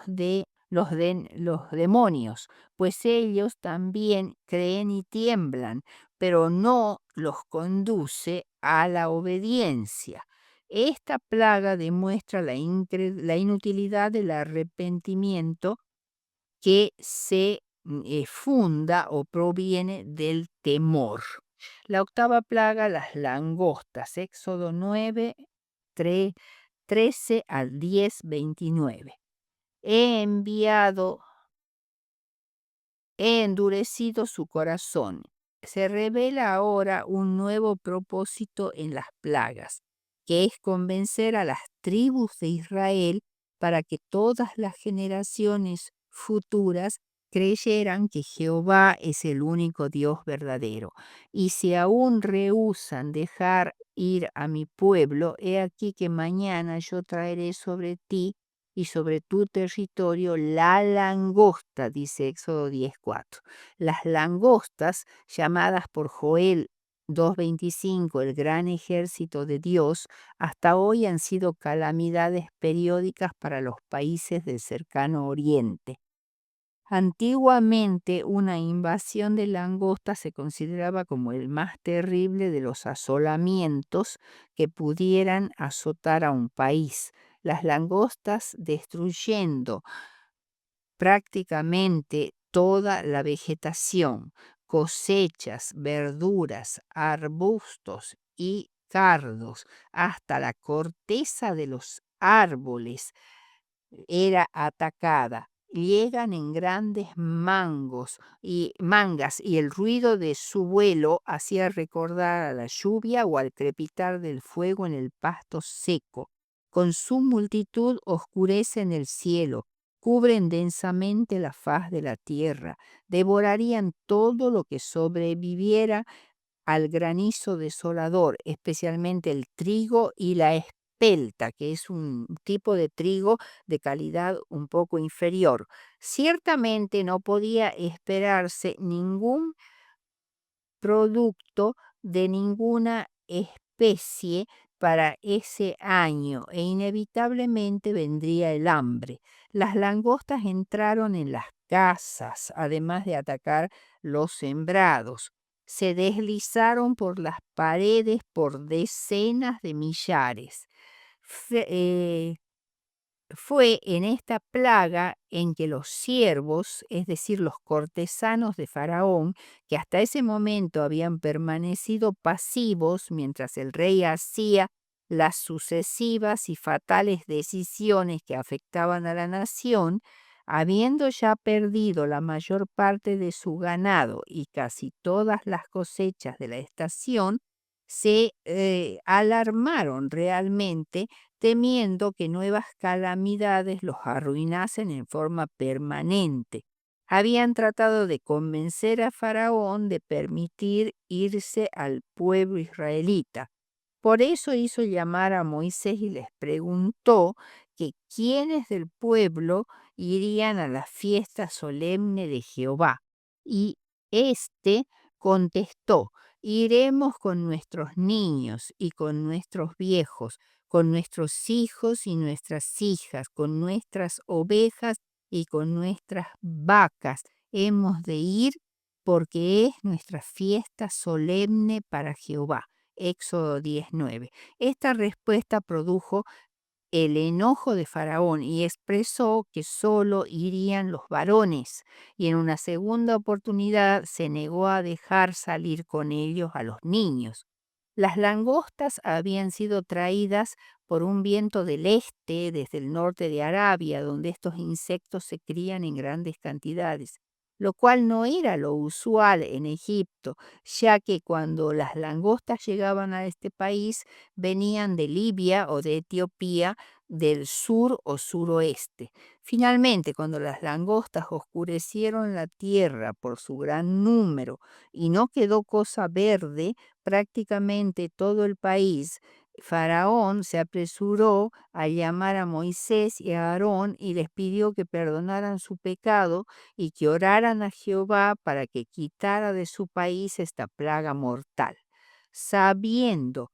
demonios, pues ellos también creen y tiemblan, pero no los conduce a la obediencia. Esta plaga demuestra la inutilidad del arrepentimiento que se funda o proviene del temor. La octava plaga, las langostas, Éxodo 9, 13 al 10, 29. He enviado He endurecido su corazón. Se revela ahora un nuevo propósito en las plagas, que es convencer a las tribus de Israel para que todas las generaciones futuras creyeran que Jehová es el único Dios verdadero. Y si aún rehúsan dejar ir a mi pueblo, he aquí que mañana yo traeré sobre ti y sobre tu territorio la langosta, dice Éxodo 10:4. Las langostas, llamadas por Joel 2:25 el gran ejército de Dios, hasta hoy han sido calamidades periódicas para los países del cercano oriente. Antiguamente, una invasión de langostas se consideraba como el más terrible de los asolamientos que pudieran azotar a un país. Las langostas destruyendo prácticamente toda la vegetación, cosechas, verduras, arbustos y cardos, hasta la corteza de los árboles era atacada. Llegan en grandes mangas y el ruido de su vuelo hacía recordar a la lluvia o al crepitar del fuego en el pasto seco. Con su multitud oscurecen el cielo, cubren densamente la faz de la tierra, devorarían todo lo que sobreviviera al granizo desolador, especialmente el trigo y la espelta, que es un tipo de trigo de calidad un poco inferior. Ciertamente no podía esperarse ningún producto de ninguna especie para ese año e inevitablemente vendría el hambre. Las langostas entraron en las casas, además de atacar los sembrados. Se deslizaron por las paredes por decenas de millares. Fue en esta plaga en que los siervos, es decir, los cortesanos de Faraón, que hasta ese momento habían permanecido pasivos mientras el rey hacía las sucesivas y fatales decisiones que afectaban a la nación, habiendo ya perdido la mayor parte de su ganado y casi todas las cosechas de la estación, se alarmaron realmente temiendo que nuevas calamidades los arruinasen en forma permanente. Habían tratado de convencer a Faraón de permitir irse al pueblo israelita. Por eso hizo llamar a Moisés y les preguntó que quiénes del pueblo irían a la fiesta solemne de Jehová. Y éste contestó: iremos con nuestros niños y con nuestros viejos, con nuestros hijos y nuestras hijas, con nuestras ovejas y con nuestras vacas. Hemos de ir porque es nuestra fiesta solemne para Jehová. Éxodo 19. Esta respuesta produjo el enojo de Faraón y expresó que solo irían los varones, y en una segunda oportunidad se negó a dejar salir con ellos a los niños. Las langostas habían sido traídas por un viento del este desde el norte de Arabia, donde estos insectos se crían en grandes cantidades, lo cual no era lo usual en Egipto, ya que cuando las langostas llegaban a este país venían de Libia o de Etiopía, del sur o suroeste. Finalmente, cuando las langostas oscurecieron la tierra por su gran número y no quedó cosa verde, prácticamente todo el país, Faraón se apresuró a llamar a Moisés y a Aarón y les pidió que perdonaran su pecado y que oraran a Jehová para que quitara de su país esta plaga mortal. Sabiendo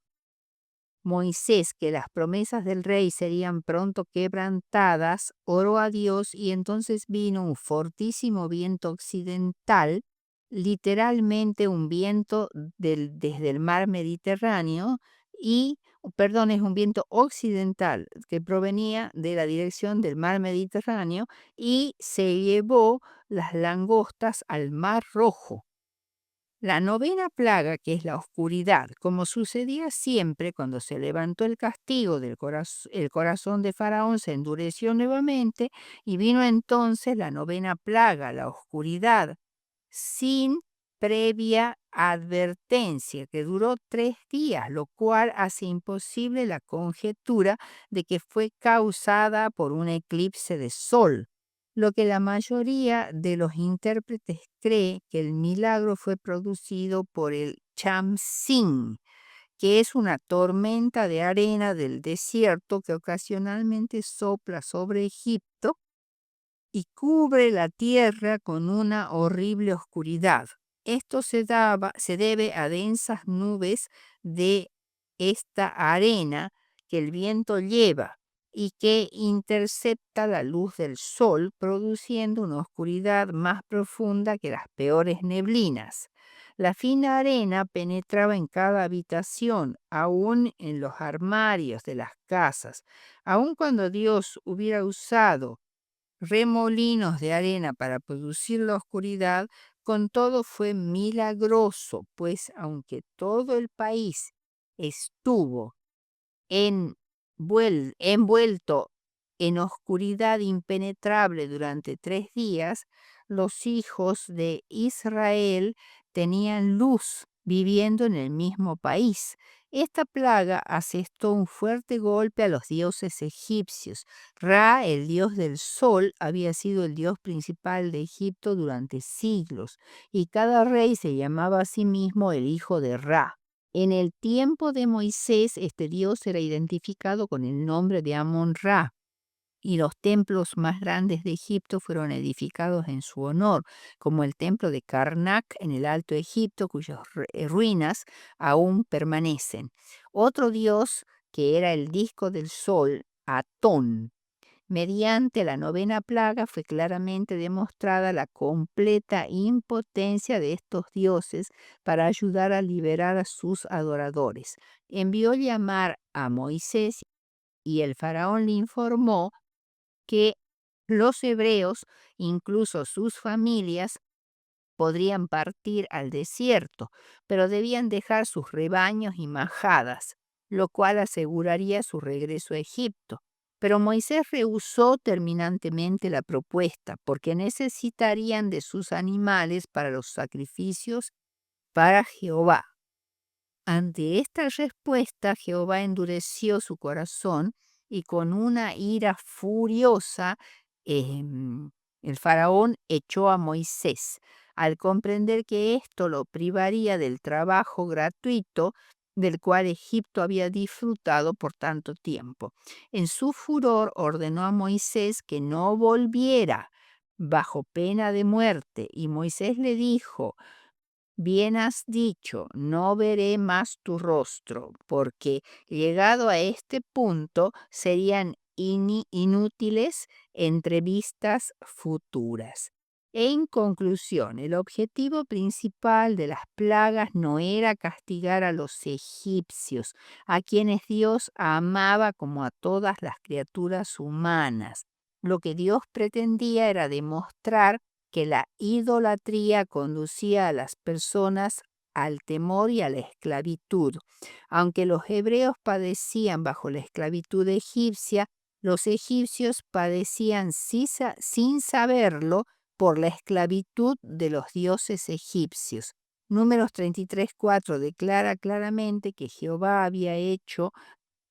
Moisés que las promesas del rey serían pronto quebrantadas, oró a Dios y entonces vino un fortísimo viento occidental, literalmente un viento desde el mar Mediterráneo y, perdón, es un viento occidental que provenía de la dirección del mar Mediterráneo y se llevó las langostas al mar Rojo. La novena plaga, que es la oscuridad, como sucedía siempre cuando se levantó el castigo el corazón de Faraón se endureció nuevamente y vino entonces la novena plaga, la oscuridad, sin previa advertencia, que duró 3 días, lo cual hace imposible la conjetura de que fue causada por un eclipse de sol, lo que la mayoría de los intérpretes cree que el milagro fue producido por el Chamsin, que es una tormenta de arena del desierto que ocasionalmente sopla sobre Egipto y cubre la tierra con una horrible oscuridad. Esto se debe a densas nubes de esta arena que el viento lleva y que intercepta la luz del sol, produciendo una oscuridad más profunda que las peores neblinas. La fina arena penetraba en cada habitación, aún en los armarios de las casas. Aun cuando Dios hubiera usado remolinos de arena para producir la oscuridad, con todo fue milagroso, pues aunque todo el país estuvo envuelto en oscuridad impenetrable durante 3 días, los hijos de Israel tenían luz viviendo en el mismo país. Esta plaga asestó un fuerte golpe a los dioses egipcios. Ra, el dios del sol, había sido el dios principal de Egipto durante siglos, y cada rey se llamaba a sí mismo el hijo de Ra. En el tiempo de Moisés, este dios era identificado con el nombre de Amón-Ra, y los templos más grandes de Egipto fueron edificados en su honor, como el templo de Karnak en el Alto Egipto, cuyas ruinas aún permanecen. Otro dios, que era el disco del sol, Atón. Mediante la novena plaga fue claramente demostrada la completa impotencia de estos dioses para ayudar a liberar a sus adoradores. Envió llamar a Moisés y el faraón le informó que los hebreos, incluso sus familias, podrían partir al desierto, pero debían dejar sus rebaños y majadas, lo cual aseguraría su regreso a Egipto. Pero Moisés rehusó terminantemente la propuesta, porque necesitarían de sus animales para los sacrificios para Jehová. Ante esta respuesta, Jehová endureció su corazón y con una ira furiosa, em, el faraón echó a Moisés. Al comprender que esto lo privaría del trabajo gratuito del cual Egipto había disfrutado por tanto tiempo. En su furor ordenó a Moisés que no volviera bajo pena de muerte, y Moisés le dijo: Bien has dicho, no veré más tu rostro, porque llegado a este punto serían inútiles entrevistas futuras. En conclusión, el objetivo principal de las plagas no era castigar a los egipcios, a quienes Dios amaba como a todas las criaturas humanas. Lo que Dios pretendía era demostrar que la idolatría conducía a las personas al temor y a la esclavitud. Aunque los hebreos padecían bajo la esclavitud egipcia, los egipcios padecían sin saberlo por la esclavitud de los dioses egipcios. Números 33:4 declara claramente que Jehová había hecho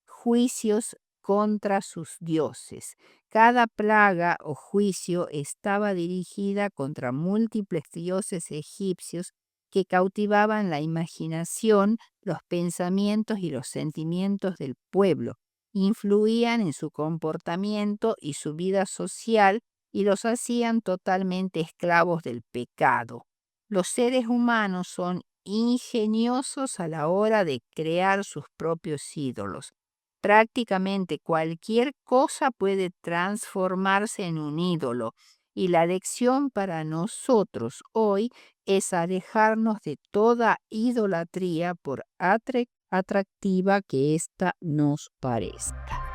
juicios contra sus dioses. Cada plaga o juicio estaba dirigida contra múltiples dioses egipcios que cautivaban la imaginación, los pensamientos y los sentimientos del pueblo, influían en su comportamiento y su vida social y los hacían totalmente esclavos del pecado. Los seres humanos son ingeniosos a la hora de crear sus propios ídolos. Prácticamente cualquier cosa puede transformarse en un ídolo, y la lección para nosotros hoy es alejarnos de toda idolatría por atractiva que ésta nos parezca.